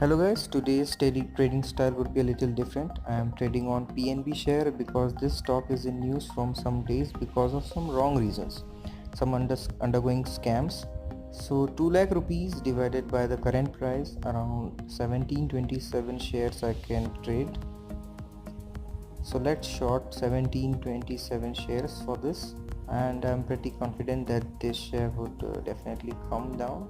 Hello guys, today's daily trading style would be a little different. I am trading on PNB share because this stock is in news from some days because of some wrong reasons. Some undergoing scams. So 2 lakh rupees divided by the current price, around 1727 shares I can trade. So let's short 1727 shares for this, and I'm pretty confident that this share would definitely come down.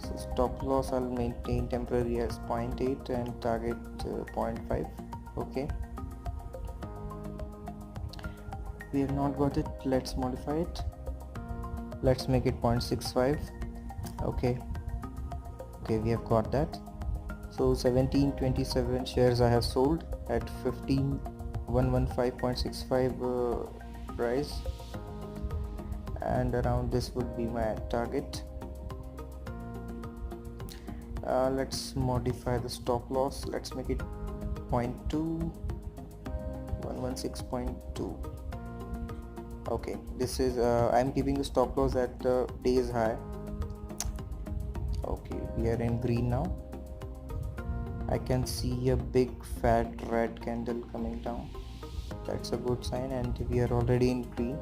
So stop loss I'll maintain temporary as 0.8 and target 0.5. Okay, we have not got it. Let's modify it. Let's make it 0.65. Okay, we have got that. So 1727 shares I have sold at 15115.65 price, and around this would be my target. Let's modify the stop loss. Let's make it 0.2, 116.2. okay, this is I'm keeping the stop loss at the day's high. Okay, we are in green now. I can see a big fat red candle coming down. That's a good sign, and we are already in green.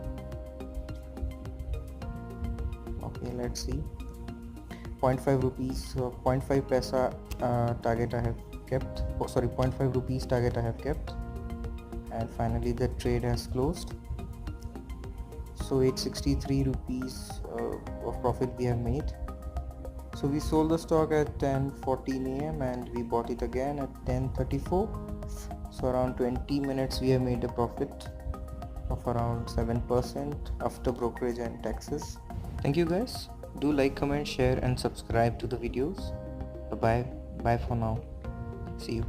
Okay, let's see. 0.5 rupees, 0.5 paisa target I have kept. 0.5 rupees target I have kept, and finally the trade has closed. So 863 rupees of profit we have made. So we sold the stock at 10:14 a.m. and we bought it again at 10:34. So around 20 minutes we have made a profit of around 7% after brokerage and taxes. Thank you guys. Do like, comment, share and subscribe to the videos. Bye bye for now. See you.